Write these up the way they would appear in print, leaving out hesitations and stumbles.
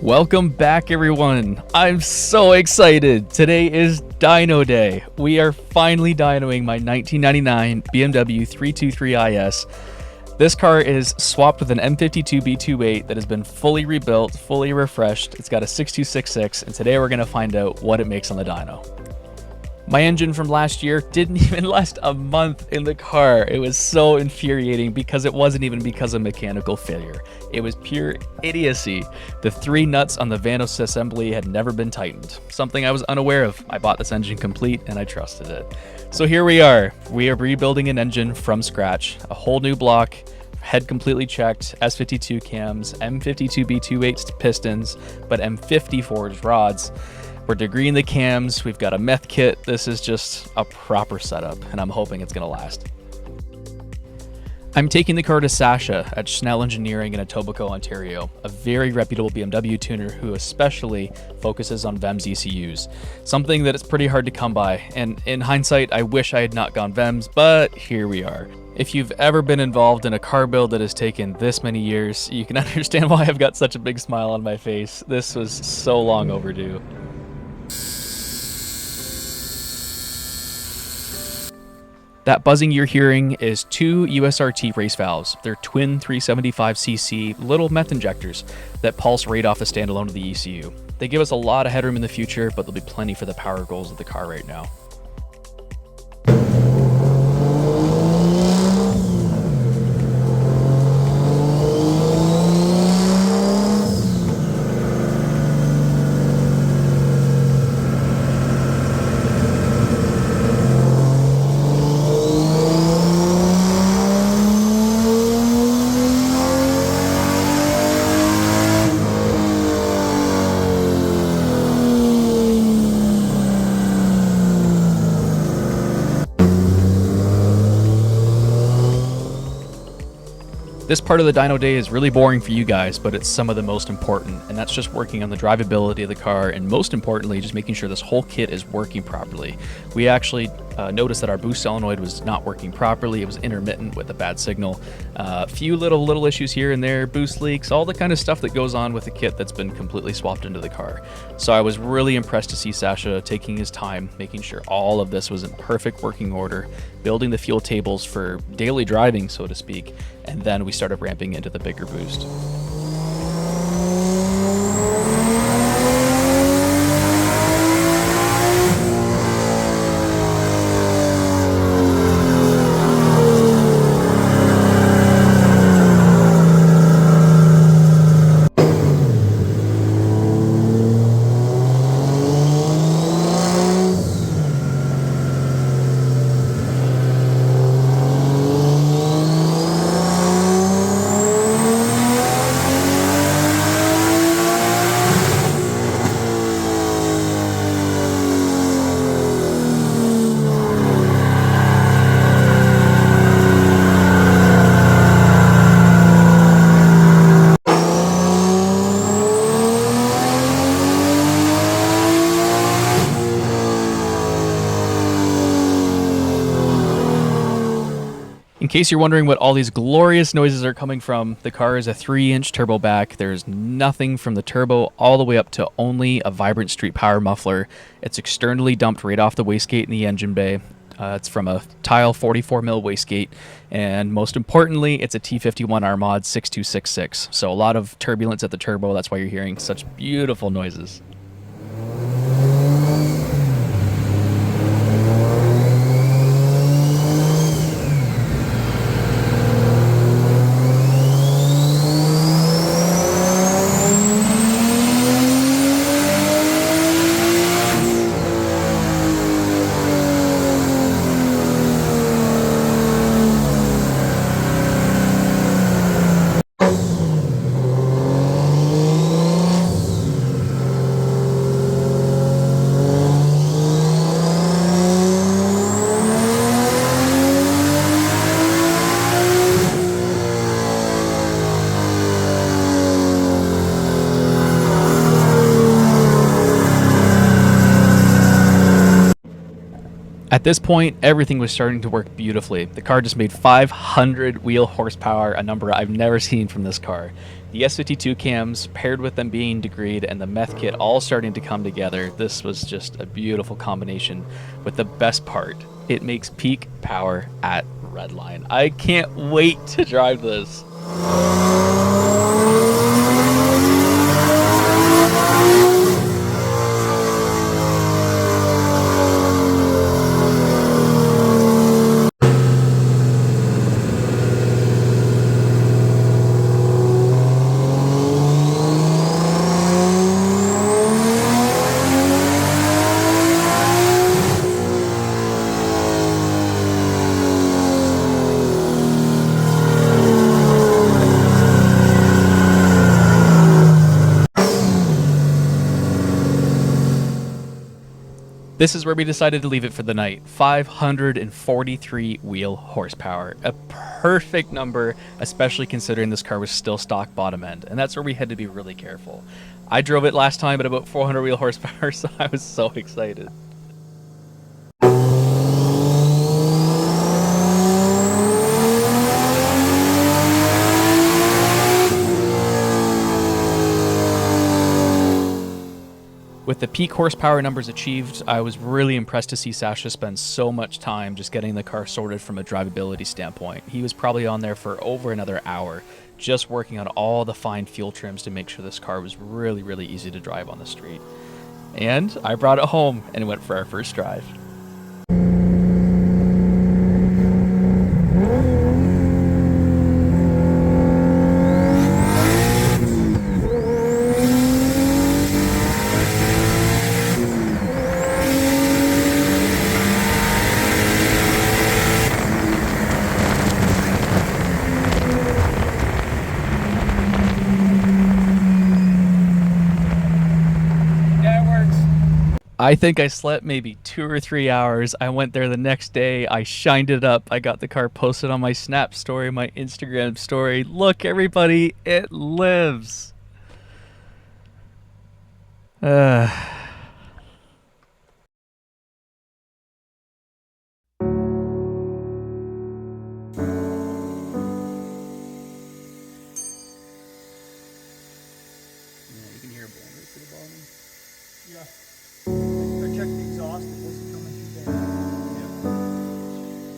Welcome back, everyone. I'm so excited. Today is Dyno Day. We are finally dynoing my 1999 BMW 323 IS. This car is swapped with an M52 B28 that has been fully rebuilt, fully refreshed. It's got a 6266, and today we're going to find out what it makes on the dyno. My engine from last year didn't even last a month in the car. It was so infuriating because it wasn't even because of mechanical failure. It was pure idiocy. The 3 nuts on the Vanos assembly had never been tightened, something I was unaware of. I bought this engine complete and I trusted it. So here we are. We are rebuilding an engine from scratch, a whole new block, head completely checked, S52 cams, M52 B28 pistons, but M50 forged rods. We're degreeing the cams, we've got a meth kit. This is just a proper setup, and I'm hoping it's gonna last. I'm taking the car to Sasha at Schnell Engineering in Etobicoke, Ontario, a very reputable BMW tuner who especially focuses on VEMS ECUs, something that is pretty hard to come by, and in hindsight, I wish I had not gone VEMS, but here we are. If you've ever been involved in a car build that has taken this many years, you can understand why I've got such a big smile on my face. This was so long overdue. That buzzing you're hearing is 2 USRT race valves. They're twin 375cc little meth injectors that pulse right off the standalone of the ECU. They give us a lot of headroom in the future, but there'll be plenty for the power goals of the car right now. This part of the dyno day is really boring for you guys, but it's some of the most important, and that's just working on the drivability of the car, and most importantly, just making sure this whole kit is working properly. We actually noticed that our boost solenoid was not working properly. It was intermittent with a bad signal. A few little issues here and there, boost leaks, all the kind of stuff that goes on with a kit that's been completely swapped into the car. So I was really impressed to see Sasha taking his time, making sure all of this was in perfect working order, building the fuel tables for daily driving, so to speak, and then we started ramping into the bigger boost. In case you're wondering what all these glorious noises are coming from, the car is a 3-inch turbo back. There's nothing from the turbo all the way up to only a vibrant street power muffler. It's externally dumped right off the wastegate in the engine bay. It's from a Tile 44mm wastegate, and most importantly, it's a T51 Armod 6266. So a lot of turbulence at the turbo. That's why you're hearing such beautiful noises. At this point, everything was starting to work beautifully. The car just made 500 wheel horsepower, a number I've never seen from this car. The S52 cams paired with them being degreed and the meth kit all starting to come together, this was just a beautiful combination. With the best part, it makes peak power at redline. I can't wait to drive this. This is where we decided to leave it for the night. 543 wheel horsepower. A perfect number, especially considering this car was still stock bottom end. And that's where we had to be really careful. I drove it last time at about 400 wheel horsepower, so I was so excited. With the peak horsepower numbers achieved, I was really impressed to see Sasha spend so much time just getting the car sorted from a drivability standpoint. He was probably on there for over another hour, just working on all the fine fuel trims to make sure this car was really, really easy to drive on the street. And I brought it home and went for our first drive. I think I slept maybe 2 or 3 hours. I went there the next day. I shined it up. I got the car posted on my Snap story, my Instagram story. Look, everybody, it lives. Yeah, you can hear it blowing right to the bottom. Yeah. I checked the exhaust, it wasn't coming through there.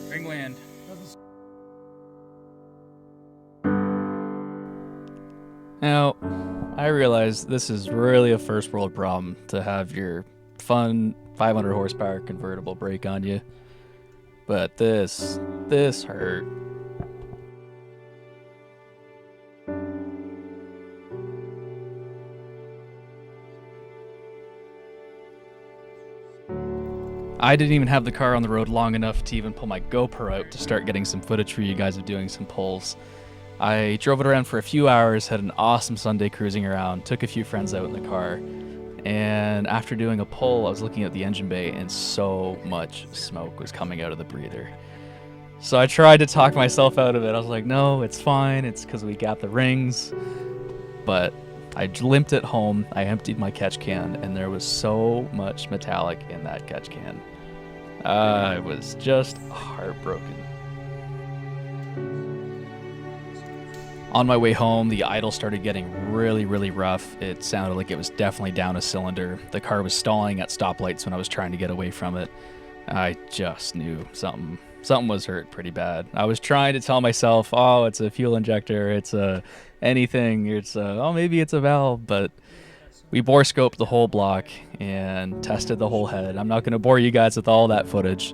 Ringland. Now, I realize this is really a first world problem to have your fun 500 horsepower convertible break on you. But this hurt. I didn't even have the car on the road long enough to even pull my GoPro out to start getting some footage for you guys of doing some pulls. I drove it around for a few hours, had an awesome Sunday cruising around, took a few friends out in the car, and after doing a pull, I was looking at the engine bay and so much smoke was coming out of the breather. So I tried to talk myself out of it. I was like, no, it's fine. It's because we got the rings. But I limped it home. I emptied my catch can, and there was so much metallic in that catch can. I was just heartbroken. On my way home, the idle started getting really, really rough. It sounded like it was definitely down a cylinder. The car was stalling at stoplights when I was trying to get away from it. I just knew something was hurt pretty bad. I was trying to tell myself, oh, it's a fuel injector, it's a anything, it's a, oh, maybe it's a valve, but we bore scoped the whole block and tested the whole head. I'm not going to bore you guys with all that footage,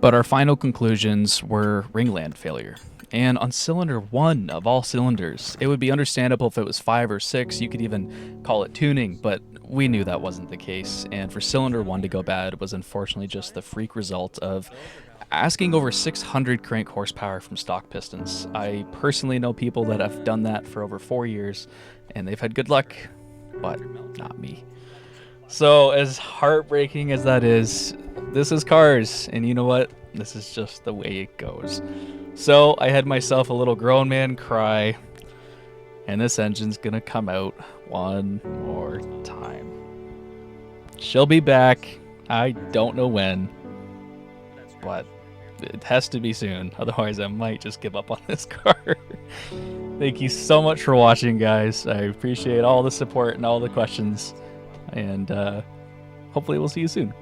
but our final conclusions were ringland failure. And on cylinder 1 of all cylinders, it would be understandable if it was 5 or 6, you could even call it tuning, but we knew that wasn't the case. And for cylinder 1 to go bad was unfortunately just the freak result of asking over 600 crank horsepower from stock pistons. I personally know people that have done that for over 4 years, and they've had good luck, but not me. So as heartbreaking as that is, this is cars, and you know what? This is just the way it goes. So I had myself a little grown man cry, and this engine's gonna come out one more time. She'll be back. I don't know when, but it has to be soon. Otherwise, I might just give up on this car. Thank you so much for watching, guys. I appreciate all the support and all the questions. And hopefully we'll see you soon.